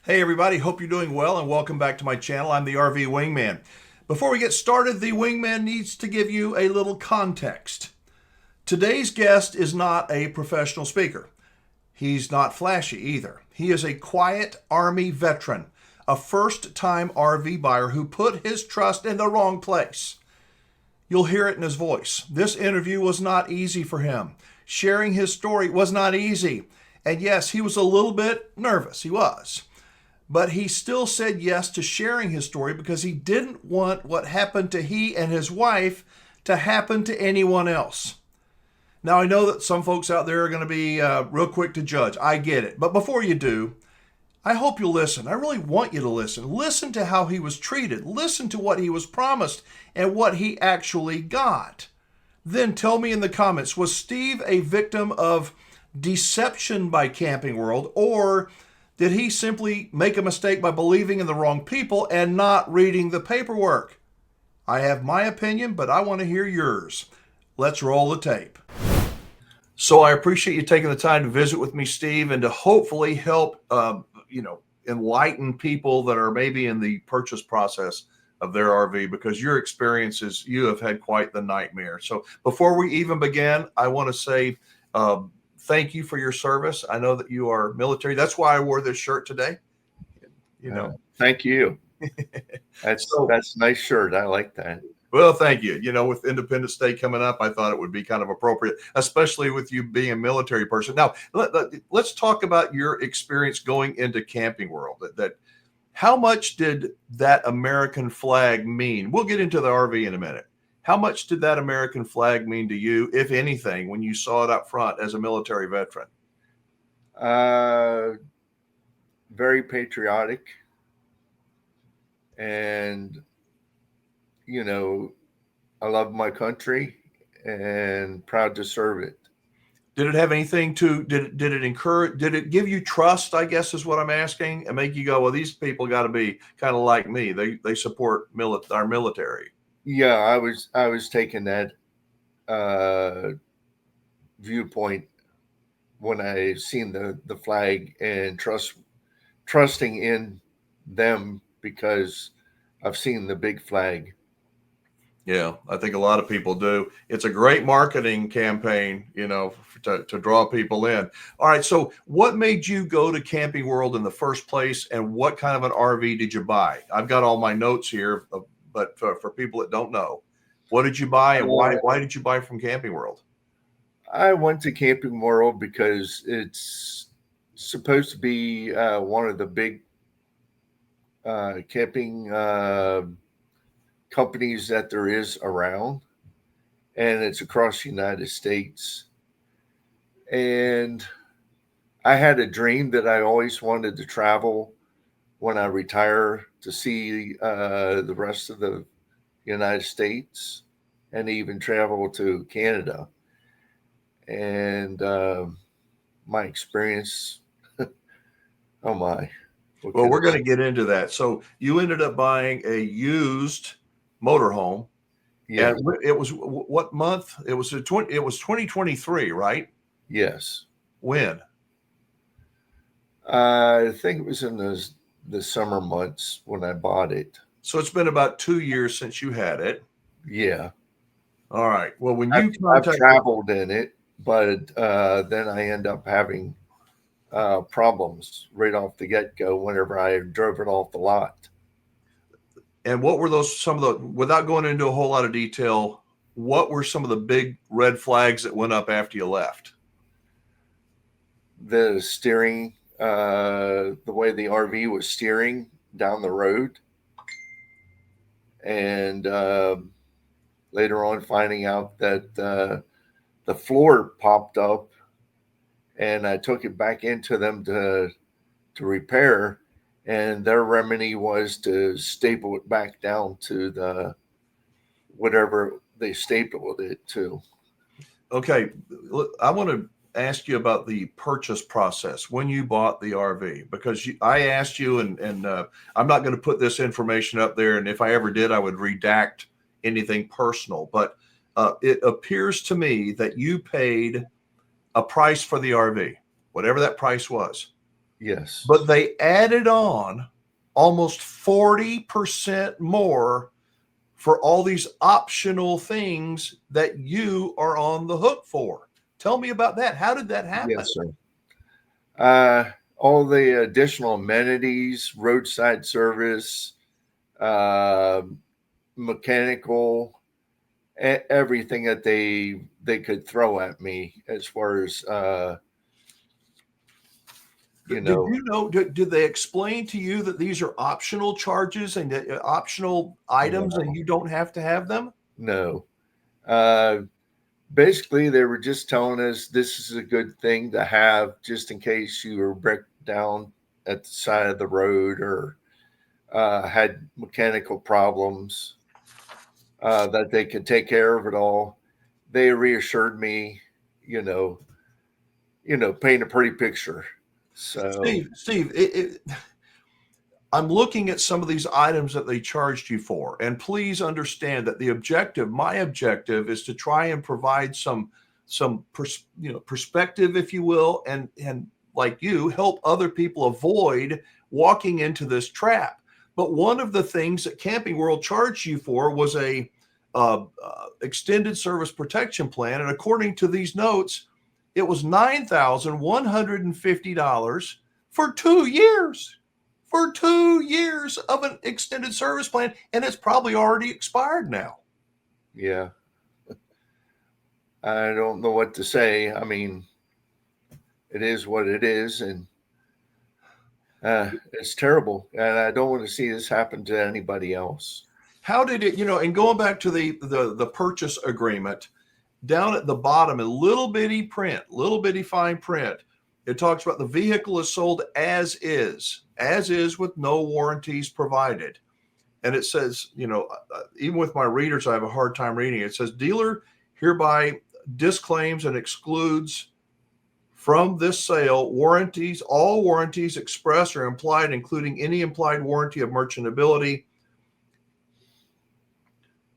Hey everybody, hope you're doing well and welcome back to my channel. I'm the RV Wingman. Before we get started, the Wingman needs to give you a little context. Today's guest is not a professional speaker. He's not flashy either. He is a quiet Army veteran, a first-time RV buyer who put his trust in the wrong place. You'll hear it in his voice. This interview was not easy for him. Sharing his story was not easy. And yes, he was a little bit nervous. He was. But he still said yes to sharing his story because he didn't want what happened to he and his wife to happen to anyone else. Now, I know that some folks out there are going to be real quick to judge. I get it. But before you do, I hope you'll listen. I really want you to listen. Listen to how he was treated. Listen to what he was promised and what he actually got. Then tell me in the comments, was Steve a victim of deception by Camping World, or did he simply make a mistake by believing in the wrong people and not reading the paperwork? I have my opinion, but I want to hear yours. Let's roll the tape. So I appreciate you taking the time to visit with me, Steve, and to hopefully help, enlighten people that are maybe in the purchase process of their RV, because your experiences, you have had quite the nightmare. So before we even begin, I want to say, thank you for your service. I know that you are military. That's why I wore this shirt today. Thank you. That's a nice shirt. I like that. Well, thank you. With Independence Day coming up, I thought it would be kind of appropriate, especially with you being a military person. Now, let's talk about your experience going into Camping World. How much did that American flag mean? We'll get into the RV in a minute. How much did that American flag mean to you, if anything, when you saw it up front as a military veteran? Very patriotic. And, I love my country and proud to serve it. Did it have anything did it encourage, did it give you trust, I guess is what I'm asking, and make you go, well, these people got to be kind of like me. They support our military. Yeah, I was taking that viewpoint when I seen the flag and trusting in them because I've seen the big flag. Yeah, I think a lot of people do. It's a great marketing campaign, to draw people in. All right, so what made you go to Camping World in the first place, and what kind of an RV did you buy? I've got all my notes here, but for people that don't know, what did you buy, and why did you buy from Camping World? I went to Camping World because it's supposed to be one of the big camping companies that there is around, and it's across the United States. And I had a dream that I always wanted to travel when I retire to see the rest of the United States and even travel to Canada. And my experience, oh my. Well, we're going to get into that. So you ended up buying a used motorhome. Yeah. And it was what month? It was 2023, right? Yes. When? I think it was in the summer months when I bought it. So it's been about 2 years since you had it. Yeah. All right. Well, when I've traveled in it, but then I end up having problems right off the get-go whenever I drove it off the lot. And what were without going into a whole lot of detail, what were some of the big red flags that went up after you left? The steering, the way the RV was steering down the road. And later on finding out that the floor popped up, and I took it back into them to repair, and their remedy was to staple it back down to the whatever they stapled it to. Okay, I want to ask you about the purchase process when you bought the RV, because I asked you, and I'm not going to put this information up there, and if I ever did, I would redact anything personal, but it appears to me that you paid a price for the RV, whatever that price was. Yes. but they added on almost 40% more for all these optional things that you are on the hook for. Tell me about that. How did that happen? Yes, sir. All the additional amenities, roadside service, uh, mechanical, everything that they could throw at me as far as you Did know. you know, did they explain to you that these are optional charges and optional items and No, you don't have to have them? no. Uh, Basically, they were just telling us this is a good thing to have just in case you were break down at the side of the road or had mechanical problems, that they could take care of it all. They reassured me, you know, paint a pretty picture. So Steve, I'm looking at some of these items that they charged you for, and please understand that my objective, is to try and provide some perspective, if you will, and like you, help other people avoid walking into this trap. But one of the things that Camping World charged you for was a extended service protection plan, and according to these notes, it was $9,150 for 2 years, for 2 years of an extended service plan, and it's probably already expired now. yeah, I don't know what to say. I mean, it is what it is, and it's terrible. And I don't want to see this happen to anybody else. How did it, and going back to the purchase agreement, down at the bottom in little bitty print, little bitty fine print, it talks about the vehicle is sold as is with no warranties provided. And it says, even with my readers, I have a hard time reading it. It says dealer hereby disclaims and excludes from this sale warranties, all warranties express or implied, including any implied warranty of merchantability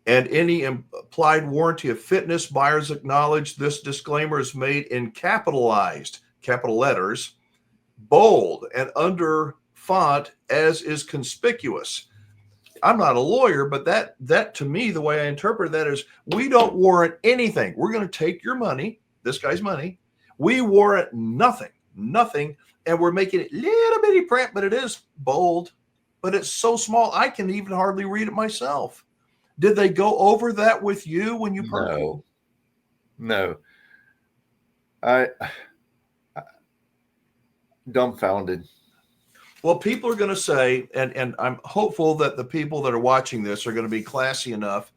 and any implied warranty of fitness. Buyers acknowledge this disclaimer is made in capital letters, bold, and under font as is conspicuous. I'm not a lawyer, but that to me, the way I interpret that is, we don't warrant anything. We're going to take your money, this guy's money. We warrant nothing. And we're making it little bitty print, but it is bold, but it's so small I can even hardly read it myself. Did they go over that with you when you purchased? No, no. I dumbfounded. Well, people are going to say, and I'm hopeful that the people that are watching this are going to be classy enough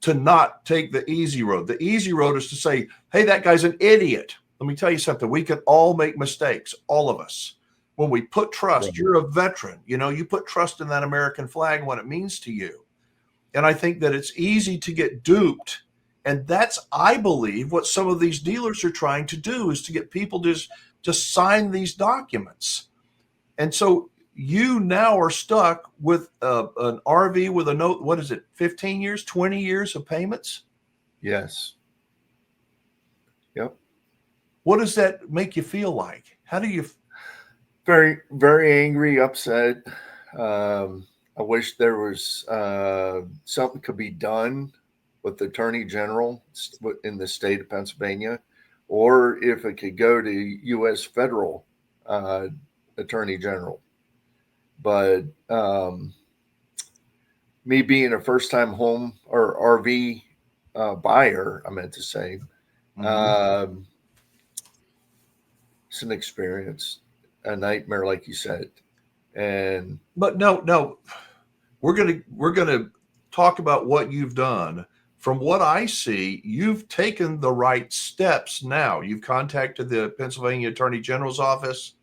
to not take the easy road. The easy road is to say, hey, that guy's an idiot. Let me tell you something. We can all make mistakes, all of us. When we put Right. trust, you're a veteran. You put trust in that American flag and what it means to you. And I think that it's easy to get duped. And that's, I believe, what some of these dealers are trying to do, is to get people to just sign these documents. And so you now are stuck with an RV with a note. What is it? 15 years, 20 years of payments? Yes. Yep. What does that make you feel like? How do you? Very, very angry, upset. I wish there was something could be done with the Attorney General in the state of Pennsylvania, or if it could go to U.S. federal uh, Attorney General. But me being a first-time home or RV buyer, I meant to say, um, it's an experience, a nightmare, like you said. And But no, we're gonna talk about what you've done. From what I see, you've taken the right steps now. You've contacted the Pennsylvania Attorney General's office.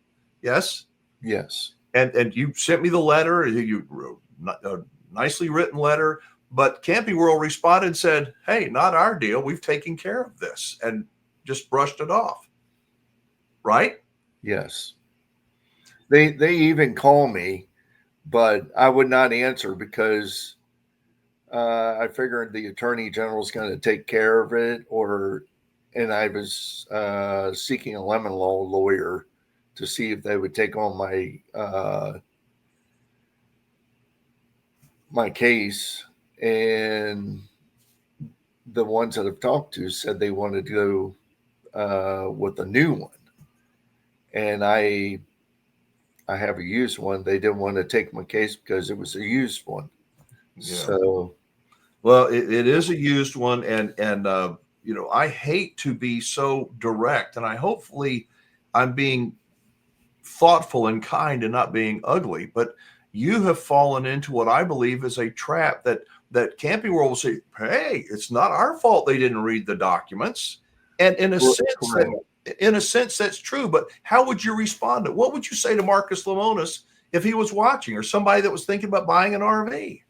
Yes. yes, And you sent me the letter. You wrote a nicely written letter, but Camping World responded and said, "Hey, not our deal. We've taken care of this," and just brushed it off. Right? yes. They even call me, but I would not answer because I figured the attorney general is going to take care of it, and I was seeking a lemon law lawyer to see if they would take on my case, and the ones that I've talked to said they wanted to go with a new one, and I have a used one. They didn't want to take my case because it was a used one. Yeah. So, Well, it is a used one, and I hate to be so direct, and hopefully I'm being thoughtful and kind and not being ugly, but you have fallen into what I believe is a trap that Camping World will say, "Hey, it's not our fault they didn't read the documents," and correct. in a sense that's true. But how would you respond to? What would you say to Marcus Lemonis if he was watching, or somebody that was thinking about buying an RV?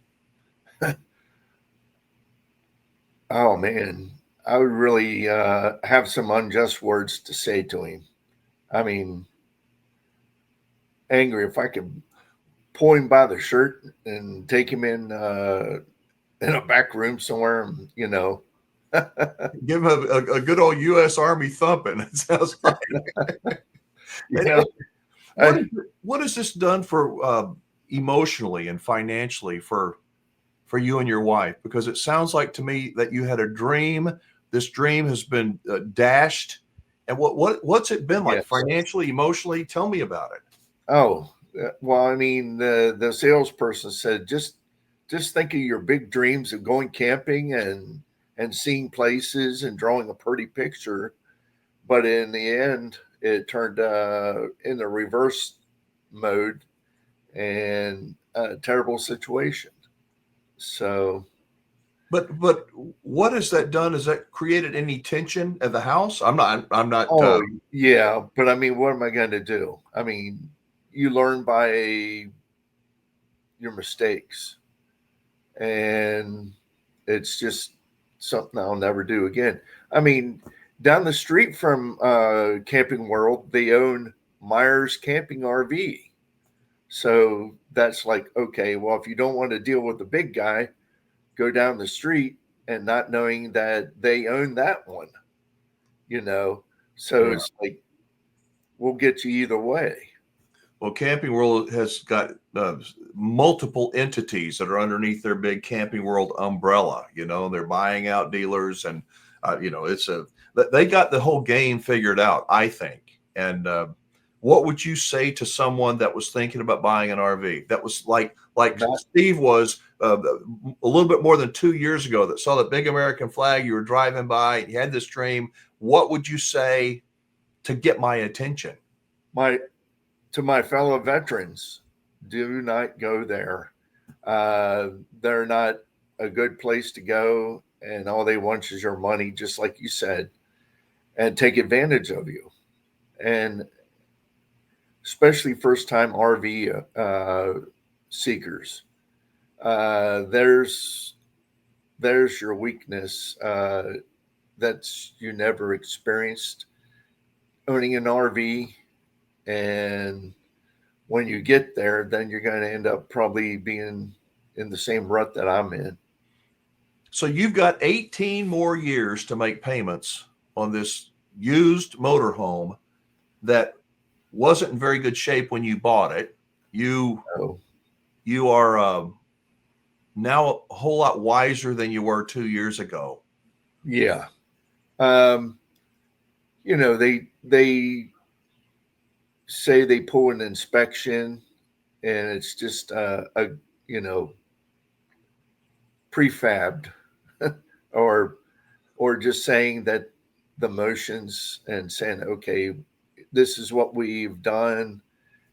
Oh man, I would really have some unjust words to say to him. I mean, angry if I could pull him by the shirt and take him in a back room somewhere, Give him a good old U.S. Army thumping. It sounds like. you know, What, I, what has this done for emotionally and financially for you and your wife? Because it sounds like to me that you had a dream. This dream has been dashed. And what's it been like yes. financially, emotionally? Tell me about it. Oh, well, I mean, the salesperson said just think of your big dreams of going camping and seeing places and drawing a pretty picture, but in the end, it turned in the reverse mode and a terrible situation. So, But what has that done? Has that created any tension at the house? I'm not. oh yeah, but I mean, what am I going to do? I mean, you learn by your mistakes, and it's just something I'll never do again. I mean, down the street from Camping World, they own Myers Camping RV. So that's like, okay, well, if you don't want to deal with the big guy, go down the street, and not knowing that they own that one, you know. So Yeah. it's like, we'll get you either way. Well, Camping World has got multiple entities that are underneath their big Camping World umbrella. They're buying out dealers, and they got the whole game figured out, I think. And what would you say to someone that was thinking about buying an RV? That was like Not, Steve was a little bit more than 2 years ago, that saw the big American flag. You were driving by, and you had this dream. What would you say to get my attention? my to my fellow veterans, do not go there. They're not a good place to go, and all they want is your money, just like you said, and take advantage of you. And especially first time RV seekers, there's your weakness. That's you never experienced owning an RV, and when you get there, then you're going to end up probably being in the same rut that I'm in. So you've got 18 more years to make payments on this used motorhome that wasn't in very good shape when you bought it. You So, you are now a whole lot wiser than you were 2 years ago. yeah. Um, they say they pull an inspection, and it's just you know prefabbed, or just saying that the motions and saying, okay, this is what we've done,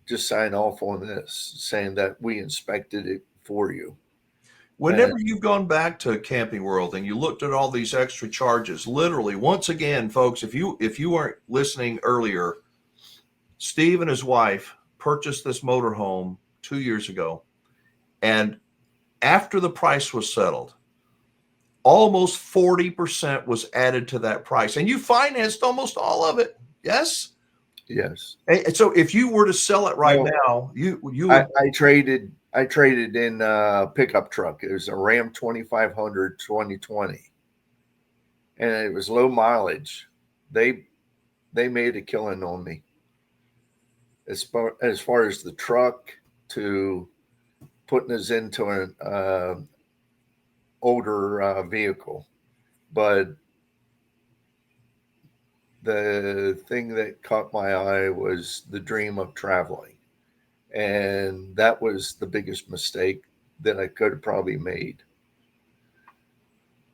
just sign off on this, saying that we inspected it for you. And Whenever you've gone back to Camping World and you looked at all these extra charges, literally, once again, folks, if you weren't listening earlier, Steve and his wife purchased this motorhome 2 years ago, and after the price was settled, almost 40% was added to that price, and you financed almost all of it. Yes. yes, And so if you were to sell it right well, now, you I, would. I traded I traded in a pickup truck. It was a Ram 2500 2020, and it was low mileage. They they made a killing on me. as far as the truck to putting us into an older vehicle. But the thing that caught my eye was the dream of traveling. And that was the biggest mistake that I could have probably made.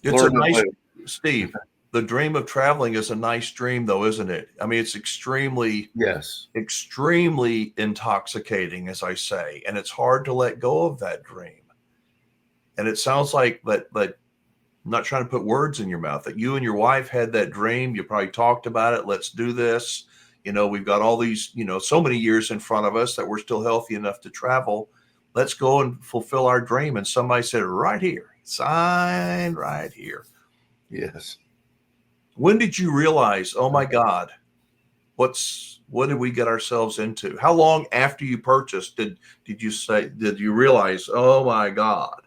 It's a Learn to nice, live. Steve, the dream of traveling is a nice dream, though, isn't it? I mean, it's Yes. extremely intoxicating, as I say, and it's hard to let go of that dream. And it sounds like that I'm not trying to put words in your mouth, that you and your wife had that dream. You probably talked about it. Let's do this. We've got all these, so many years in front of us that we're still healthy enough to travel. Let's go and fulfill our dream. And somebody said, right here, sign right here. Yes. When did you realize, oh my God, what did we get ourselves into? How long after you purchased did you realize, oh my God?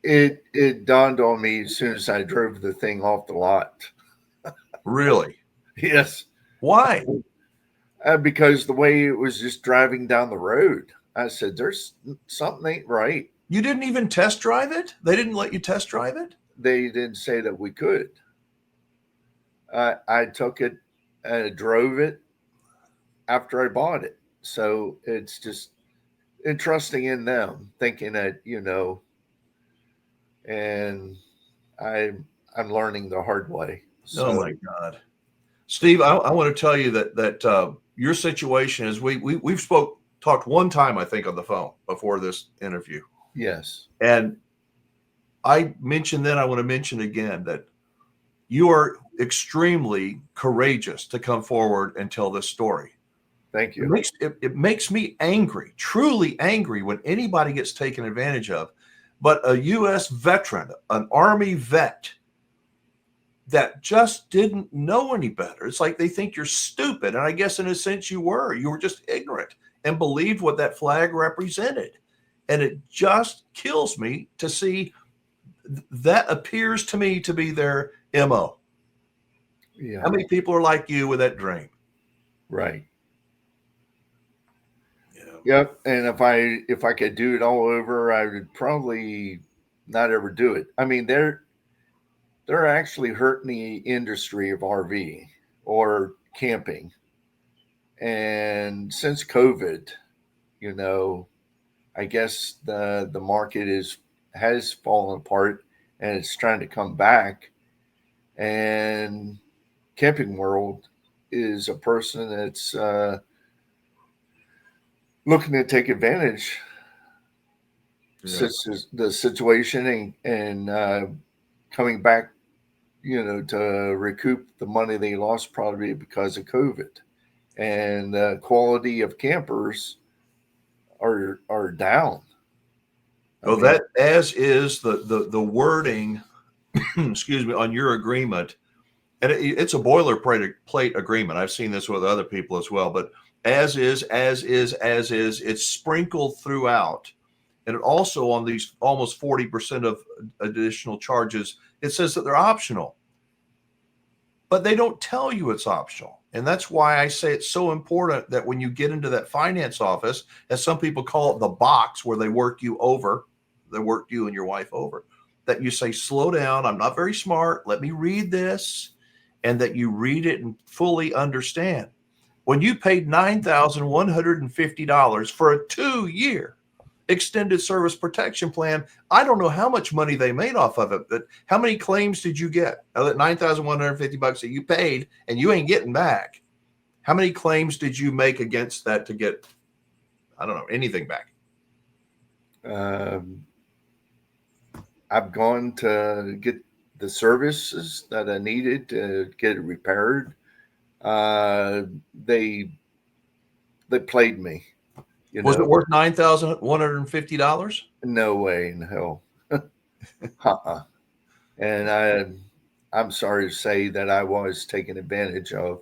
It dawned on me as soon as I drove the thing off the lot. Really? Yes. Why? Because the way it was just driving down the road, I said, "There's something ain't right." You didn't even test drive it? They didn't let you test drive it? They didn't say that we could. I took it and drove it after I bought it. So it's just entrusting in them, thinking that and I'm learning the hard way. Oh So my God. Steve, I want to tell you that your situation is we've talked one time, I think, on the phone before this interview. yes, And I mentioned then, I want to mention again that you are extremely courageous to come forward and tell this story. thank It you. makes me angry, truly angry, when anybody gets taken advantage of. But a U.S. veteran, an Army vet, that just didn't know any better. It's like they think you're stupid. And I guess in a sense you were. You were just ignorant and believed what that flag represented. And it just kills me to see that appears to me to be their MO. Yeah, How many people are like you with that dream? right. Yeah. Yep. And if I could do it all over, I would probably not ever do it. I mean, they're actually hurting the industry of RV or camping. And since COVID, you know, I guess the market has fallen apart and it's trying to come back. And Camping World is a person that's looking to take advantage Yeah. since the situation and coming back, to recoup the money they lost probably because of COVID. And the quality of campers are down. I Well, mean, that as is the wording, excuse me, on your agreement, and it's a boilerplate agreement. I've seen this with other people as well, but as is, as is, as is, it's sprinkled throughout. And it also, on these almost 40% of additional charges, it says that they're optional, but they don't tell you it's optional. And that's why I say it's so important that when you get into that finance office, as some people call it, the box where they work you and your wife over, that you say, slow down. I'm not very smart. Let me read this. And that you read it and fully understand. When you paid $9,150 for a 2-year extended service protection plan, I don't know how much money they made off of it, but how many claims did you get? Now that $9,150 that you paid and you ain't getting back, how many claims did you make against that to get, I don't know, anything back? um, I've gone to get the services that I needed to get it repaired. Uh, they they played me, you Was know. it worth $9,150? No way in hell. Uh-uh. And I'm sorry to say that I was taken advantage of.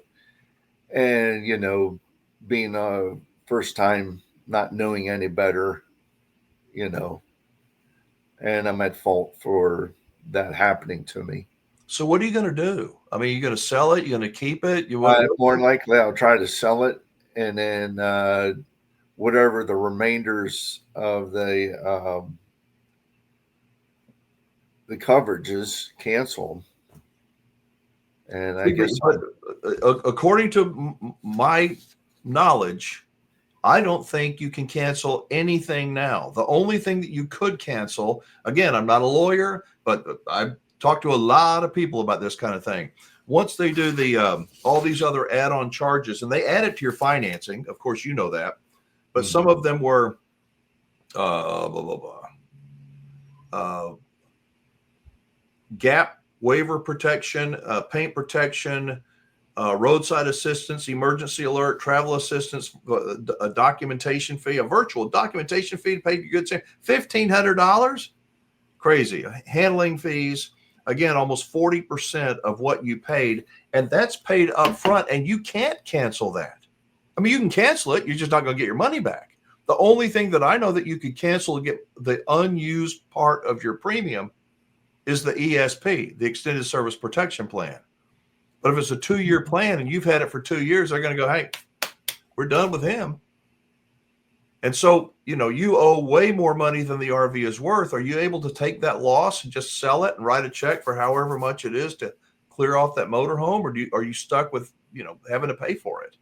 And being a first time not knowing any better, you know, and I'm at fault for that happening to me. So what are you going to do? I mean, you're going to sell it? You're going to keep it? You what? More than likely, I'll try to sell it, and then whatever the remainders of the coverages, cancel. And I guess But according to my knowledge, I don't think you can cancel anything now. The only thing that you could cancel, again, I'm not a lawyer, but I've talked to a lot of people about this kind of thing. Once they do the all these other add-on charges, and they add it to your financing, of course, you know that, but some of them were blah, blah, blah, gap waiver protection, paint protection, roadside assistance, emergency alert, travel assistance, a documentation fee, a virtual documentation fee to pay your goods, $1,500. Crazy. Handling fees, again, almost 40% of what you paid, and that's paid up front, and you can't cancel that. I mean, you can cancel it, you're just not going to get your money back. The only thing that I know that you could cancel to get the unused part of your premium is the ESP, the Extended Service Protection Plan. But if it's a 2-year plan and you've had it for 2 years, they're going to go, hey, we're done with him. And so, you owe way more money than the RV is worth. Are you able to take that loss and just sell it and write a check for however much it is to clear off that motorhome? Or are you stuck with, having to pay for it?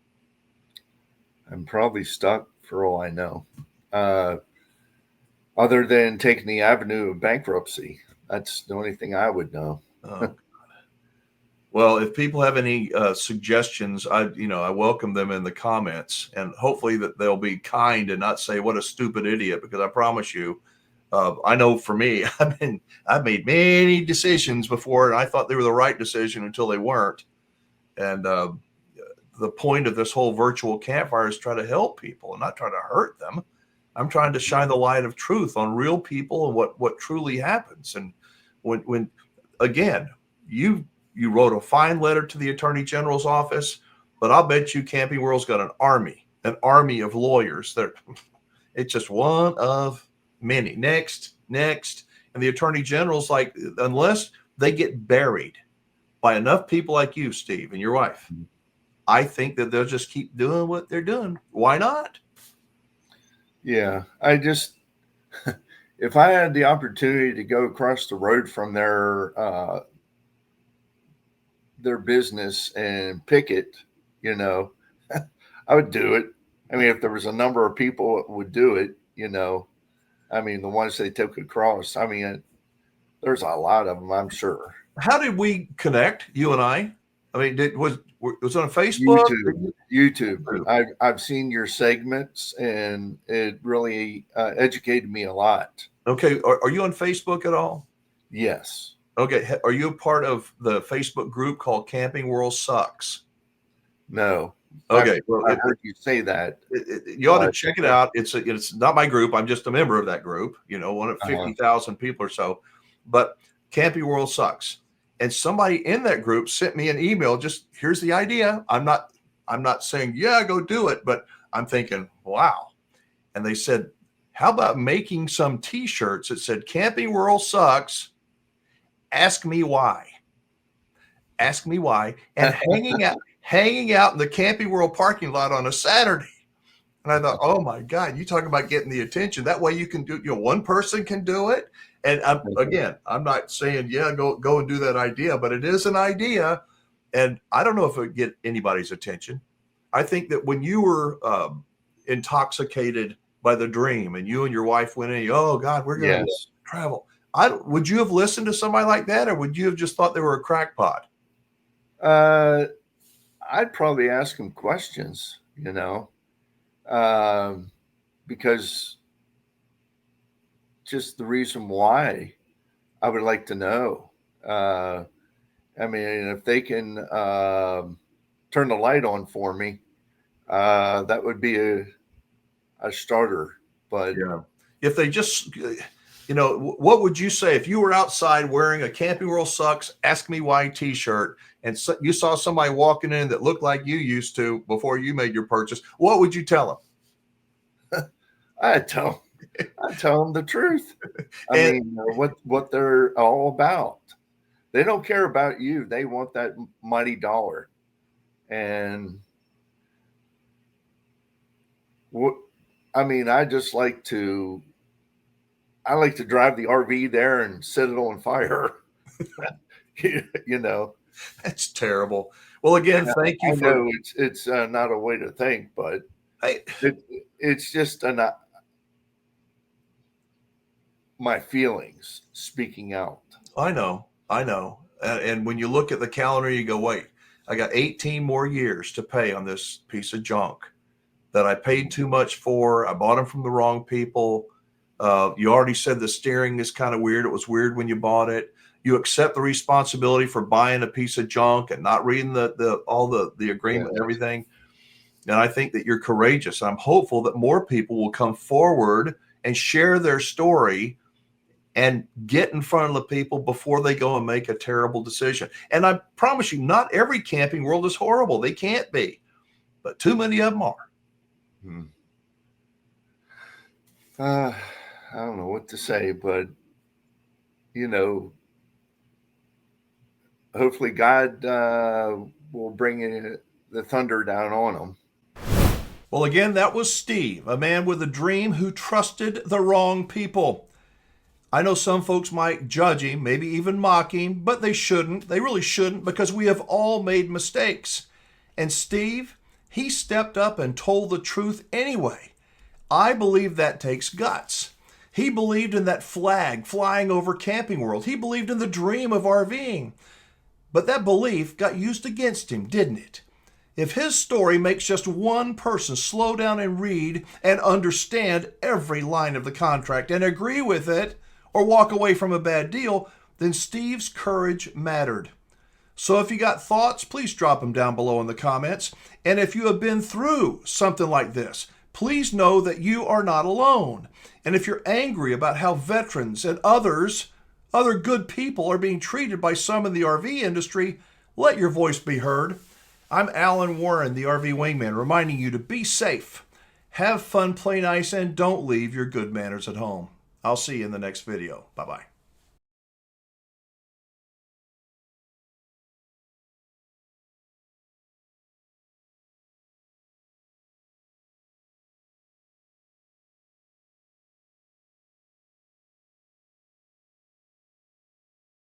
I'm probably stuck for all I know. Other than taking the avenue of bankruptcy. That's the only thing I would know. Oh, well, if people have any suggestions, I welcome them in the comments, and hopefully that they'll be kind and not say what a stupid idiot, because I promise you, I know for me, I've made many decisions before, and I thought they were the right decision until they weren't. And the point of this whole virtual campfire is try to help people and not try to hurt them. I'm trying to shine the light of truth on real people and what truly happens. And when again, you wrote a fine letter to the Attorney General's office, but I'll bet you Camping World's got an army of lawyers that it's just one of many. Next. And the Attorney General's like, unless they get buried by enough people like you, Steve, and your wife, I think that they'll just keep doing what they're doing. Why not? Yeah, if I had the opportunity to go across the road from their business and picket, I would do it. I mean, if there was a number of people that would do it, I mean, the ones they took across, I mean, there's a lot of them, I'm sure. How did we connect, you and I? I mean, was it on Facebook? YouTube. I've seen your segments, and it really educated me a lot. Okay. Are you on Facebook at all? Yes. Okay. Are you a part of the Facebook group called Camping World Sucks? No. Okay. I heard you say that. You ought to check it out. It's not my group. I'm just a member of that group, one of 50,000 people or so. But Camping World Sucks. And somebody in that group sent me an email. Just here's the idea. I'm not saying, yeah, go do it, but I'm thinking, wow. And they said, how about making some t-shirts that said Camping World Sucks? Ask me why. Ask me why. And hanging out in the Camping World parking lot on a Saturday. And I thought, oh my God, you talk about getting the attention. That way you can do, one person can do it. And I'm not saying, yeah, go and do that idea, but it is an idea. And I don't know if it would get anybody's attention. I think that when you were intoxicated by the dream and you and your wife went in, oh God, we're going to travel. Would you have listened to somebody like that, or would you have just thought they were a crackpot? I'd probably ask them questions, because just the reason why I would like to know. I mean, if they can turn the light on for me, that would be a starter. But yeah, if they just, what would you say if you were outside wearing a Camping World Sucks, Ask Me Why t-shirt, and you saw somebody walking in that looked like you used to before you made your purchase? What would you tell them? I'd tell them the truth. I mean, what they're all about. They don't care about you. They want that mighty dollar. And what, I mean, I like to drive the RV there and set it on fire. You know, That's terrible. Well, again, thank you I for. know it's not a way to think, but Hey, it's just my feelings speaking out. I know, I know. And when you look at the calendar, you go, wait, I got 18 more years to pay on this piece of junk that I paid too much for. I bought them from the wrong people. You already said the steering is kind of weird. It was weird when you bought it. You accept the responsibility for buying a piece of junk and not reading the agreement and Yes. everything. And I think that you're courageous. I'm hopeful that more people will come forward and share their story and get in front of the people before they go and make a terrible decision. And I promise you, not every camping world is horrible. They can't be, but too many of them are. Hmm. I don't know what to say, but you know, hopefully God will bring the thunder down on them. Well, again, that was Steve, a man with a dream who trusted the wrong people. I know some folks might judge him, maybe even mock him, but they shouldn't. They really shouldn't, because we have all made mistakes. And Steve, he stepped up and told the truth anyway. I believe that takes guts. He believed in that flag flying over Camping World. He believed in the dream of RVing. But that belief got used against him, didn't it? If his story makes just one person slow down and read and understand every line of the contract and agree with it, or walk away from a bad deal, then Steve's courage mattered. So if you got thoughts, please drop them down below in the comments. And if you have been through something like this, please know that you are not alone. And if you're angry about how veterans and other good people are being treated by some in the RV industry, let your voice be heard. I'm Alan Warren, the RV Wingman, reminding you to be safe, have fun, play nice, and don't leave your good manners at home. I'll see you in the next video. Bye-bye.